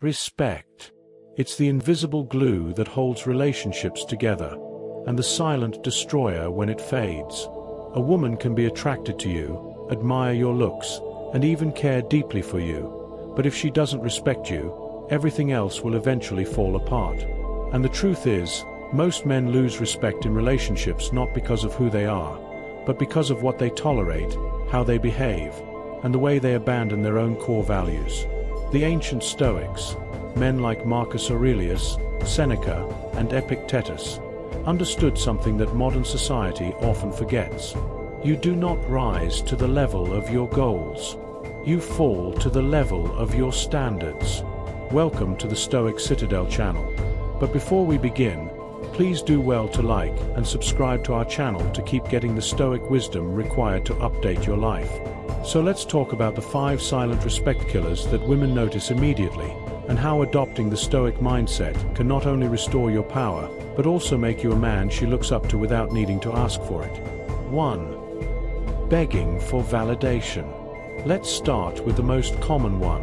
Respect. It's the invisible glue that holds relationships together, and the silent destroyer when it fades. A woman can be attracted to you, admire your looks, and even care deeply for you, but if she doesn't respect you, everything else will eventually fall apart. And the truth is, most men lose respect in relationships not because of who they are, but because of what they tolerate, how they behave, and the way they abandon their own core values. The ancient Stoics, men like Marcus Aurelius, Seneca, and Epictetus, understood something that modern society often forgets. You do not rise to the level of your goals. You fall to the level of your standards. Welcome to the Stoic Citadel channel. But before we begin, please do well to like and subscribe to our channel to keep getting the Stoic wisdom required to update your life. So let's talk about the 5 silent respect killers that women notice immediately, and how adopting the Stoic mindset can not only restore your power, but also make you a man she looks up to without needing to ask for it. 1. Begging for validation. Let's start with the most common one: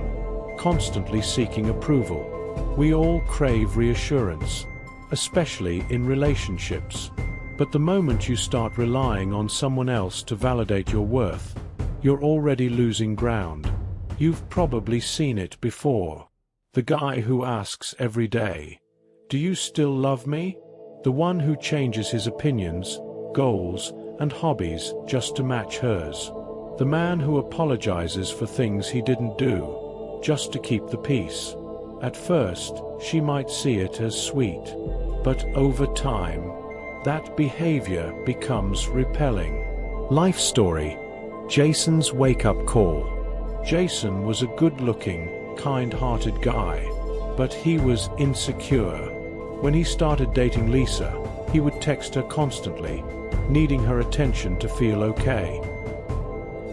constantly seeking approval. We all crave reassurance, especially in relationships. But the moment you start relying on someone else to validate your worth, you're already losing ground. You've probably seen it before. The guy who asks every day, "Do you still love me?" The one who changes his opinions, goals, and hobbies just to match hers. The man who apologizes for things he didn't do, just to keep the peace. At first, she might see it as sweet, but over time, that behavior becomes repelling. Life story: Jason's wake-up call. Jason was a good-looking, kind-hearted guy, but he was insecure. When he started dating Lisa, he would text her constantly, needing her attention to feel okay.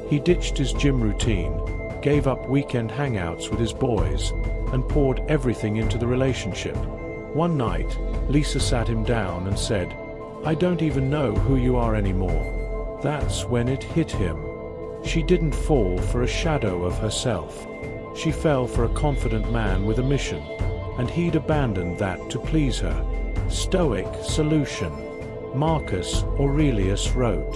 He ditched his gym routine, gave up weekend hangouts with his boys, and poured everything into the relationship. One night, Lisa sat him down and said, "I don't even know who you are anymore." That's when it hit him. She didn't fall for a shadow of herself. She fell for a confident man with a mission, and he'd abandoned that to please her. Stoic solution. Marcus Aurelius wrote,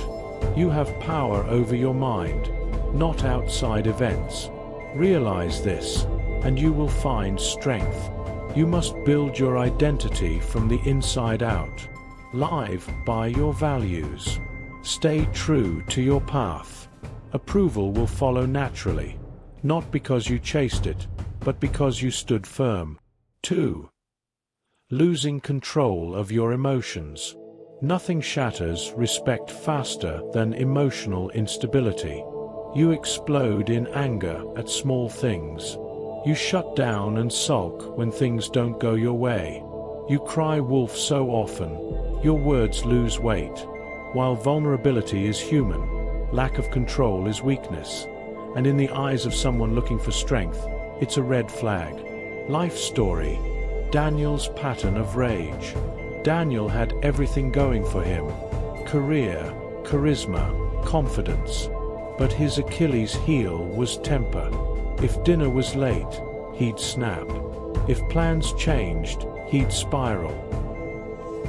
"You have power over your mind, not outside events. Realize this, and you will find strength. You must build your identity from the inside out. Live by your values. Stay true to your path. Approval will follow naturally, not because you chased it, but because you stood firm." 2. Losing control of your emotions. Nothing shatters respect faster than emotional instability. You explode in anger at small things. You shut down and sulk when things don't go your way. You cry wolf so often, your words lose weight. While vulnerability is human, lack of control is weakness, and in the eyes of someone looking for strength, it's a red flag. Life story: Daniel's pattern of rage. Daniel had everything going for him: career, charisma, confidence. But his Achilles heel was temper. If dinner was late, he'd snap. If plans changed, he'd spiral.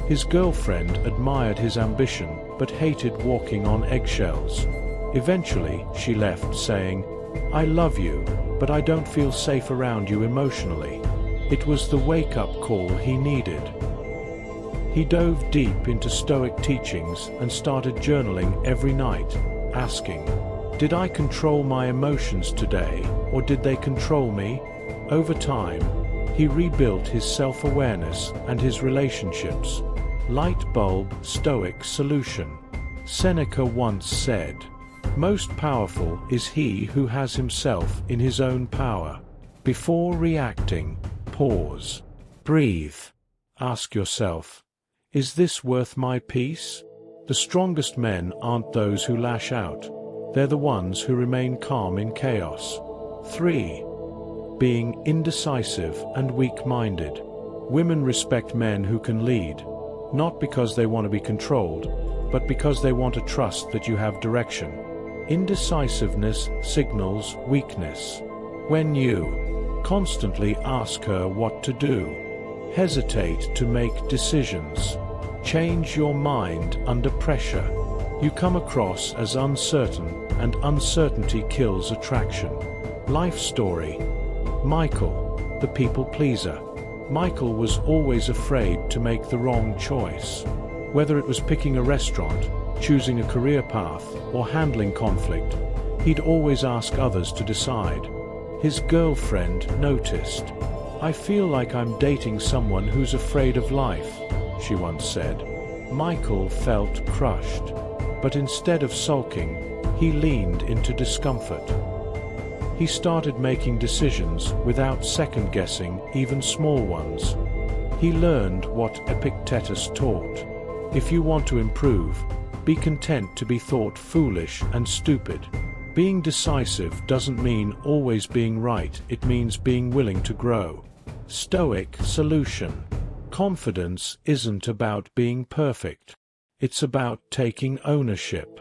His girlfriend admired his ambition, but hated walking on eggshells. Eventually, she left saying, "I love you, but I don't feel safe around you emotionally." It was the wake-up call he needed. He dove deep into Stoic teachings and started journaling every night, asking, "Did I control my emotions today, or did they control me?" Over time, he rebuilt his self-awareness and his relationships. Light bulb Stoic solution. Seneca once said, "Most powerful is he who has himself in his own power." Before reacting, pause. Breathe. Ask yourself, is this worth my peace? The strongest men aren't those who lash out. They're the ones who remain calm in chaos. 3. Being indecisive and weak-minded. Women respect men who can lead, not because they want to be controlled, but because they want to trust that you have direction. Indecisiveness signals weakness. When you Constantly ask her what to do. Hesitate to make decisions. Change your mind under pressure. You come across as uncertain, and uncertainty kills attraction. Life story. Michael, the people pleaser. Michael was always afraid to make the wrong choice. Whether it was picking a restaurant, choosing a career path, or handling conflict, he'd always ask others to decide. His girlfriend noticed. "I feel like I'm dating someone who's afraid of life," she once said. Michael felt crushed, but instead of sulking, he leaned into discomfort. He started making decisions without second-guessing even small ones. He learned what Epictetus taught. If you want to improve, be content to be thought foolish and stupid. Being decisive doesn't mean always being right, it means being willing to grow. Stoic solution. Confidence isn't about being perfect. It's about taking ownership.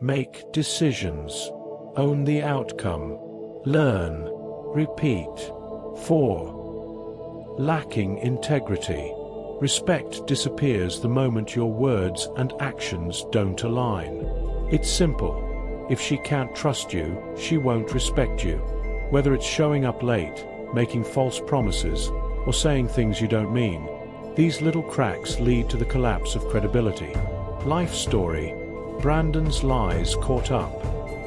Make decisions. Own the outcome. Learn. Repeat. 4. Lacking integrity. Respect disappears the moment your words and actions don't align. It's simple. If she can't trust you, she won't respect you. Whether it's showing up late, making false promises, or saying things you don't mean, these little cracks lead to the collapse of credibility. Life story. Brandon's lies caught up.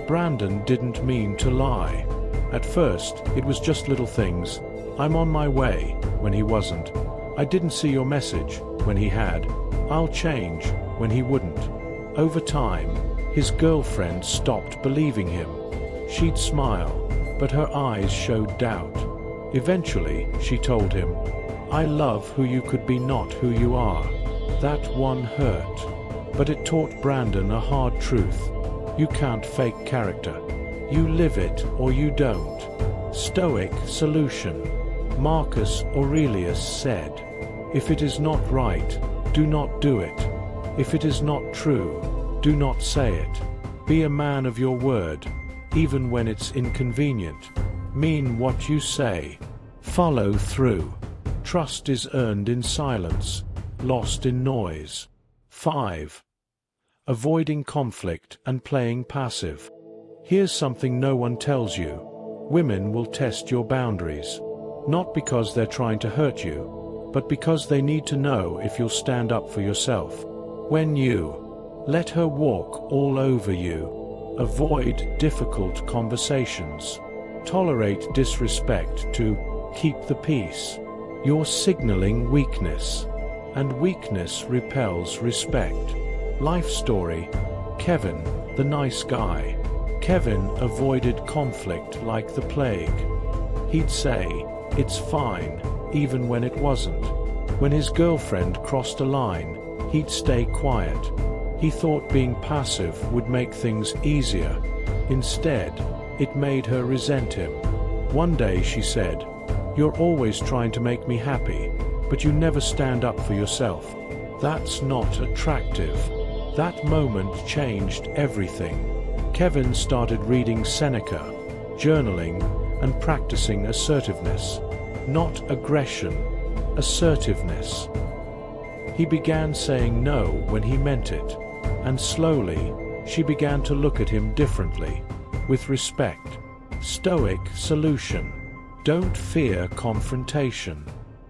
Brandon didn't mean to lie. At first, it was just little things. "I'm on my way," when he wasn't. "I didn't see your message," when he had. "I'll change," when he wouldn't. Over time, his girlfriend stopped believing him. She'd smile, but her eyes showed doubt. Eventually, she told him, "I love who you could be, not who you are." That one hurt. But it taught Brandon a hard truth. You can't fake character. You live it or you don't. Stoic solution. Marcus Aurelius said, "If it is not right, do not do it. If it is not true, do not say it. Be a man of your word, even when it's inconvenient. Mean what you say. Follow through. Trust is earned in silence, lost in noise." 5. Avoiding conflict and playing passive. Here's something no one tells you. Women will test your boundaries. Not because they're trying to hurt you, but because they need to know if you'll stand up for yourself. When you let her walk all over you, avoid difficult conversations, tolerate disrespect to keep the peace, you're signaling weakness, and weakness repels respect. Life story. Kevin, the nice guy. Kevin avoided conflict like the plague. He'd say, "It's fine," even when it wasn't. When his girlfriend crossed a line, he'd stay quiet. He thought being passive would make things easier. Instead, it made her resent him. One day she said, "You're always trying to make me happy, but you never stand up for yourself. That's not attractive." That moment changed everything. Kevin started reading Seneca, journaling, and practicing assertiveness. Not aggression, assertiveness. He began saying no when he meant it, and slowly, she began to look at him differently, with respect. Stoic solution. Don't fear confrontation.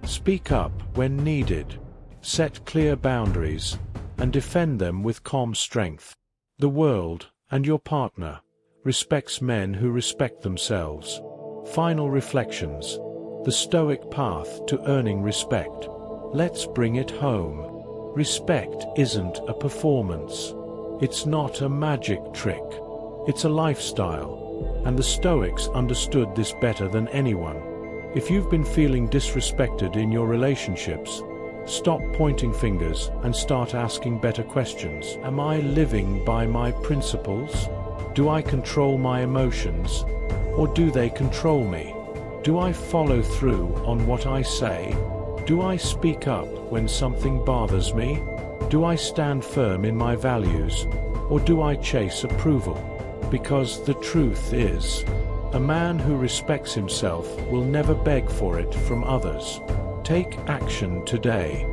Speak up when needed. Set clear boundaries, and defend them with calm strength. The world, and your partner, respects men who respect themselves. Final reflections. The Stoic path to earning respect. Let's bring it home. Respect isn't a performance. It's not a magic trick. It's a lifestyle, and the Stoics understood this better than anyone. If you've been feeling disrespected in your relationships, stop pointing fingers and start asking better questions. Am I living by my principles? Do I control my emotions? Or do they control me? Do I follow through on what I say? Do I speak up when something bothers me? Do I stand firm in my values? Or do I chase approval? Because the truth is, A man who respects himself will never beg for it from others. Take action today.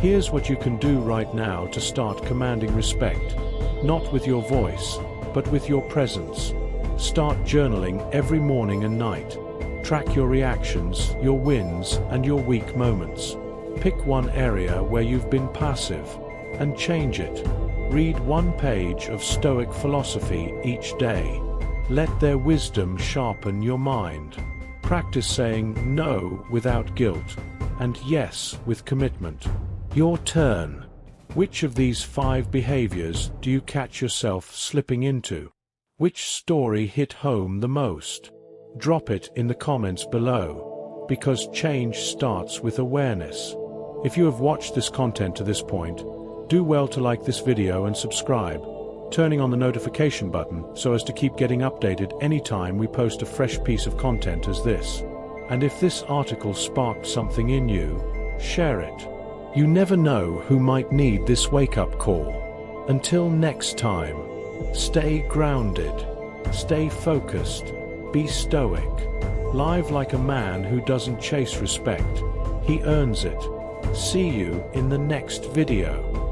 Here's what you can do right now to start commanding respect. Not with your voice, but with your presence. Start journaling every morning and night. Track your reactions, your wins, and your weak moments. Pick one area where you've been passive, and change it. Read one page of Stoic philosophy each day. Let their wisdom sharpen your mind. Practice saying no without guilt, and yes with commitment. Your turn. Which of these 5 behaviors do you catch yourself slipping into? Which story hit home the most? Drop it in the comments below, because change starts with awareness. If you have watched this content to this point, do well to like this video and subscribe, turning on the notification button so as to keep getting updated anytime we post a fresh piece of content as this. And if this article sparked something in you, share it. You never know who might need this wake-up call. Until next time, stay grounded, stay focused, be stoic. Live like a man who doesn't chase respect, he earns it. See you in the next video.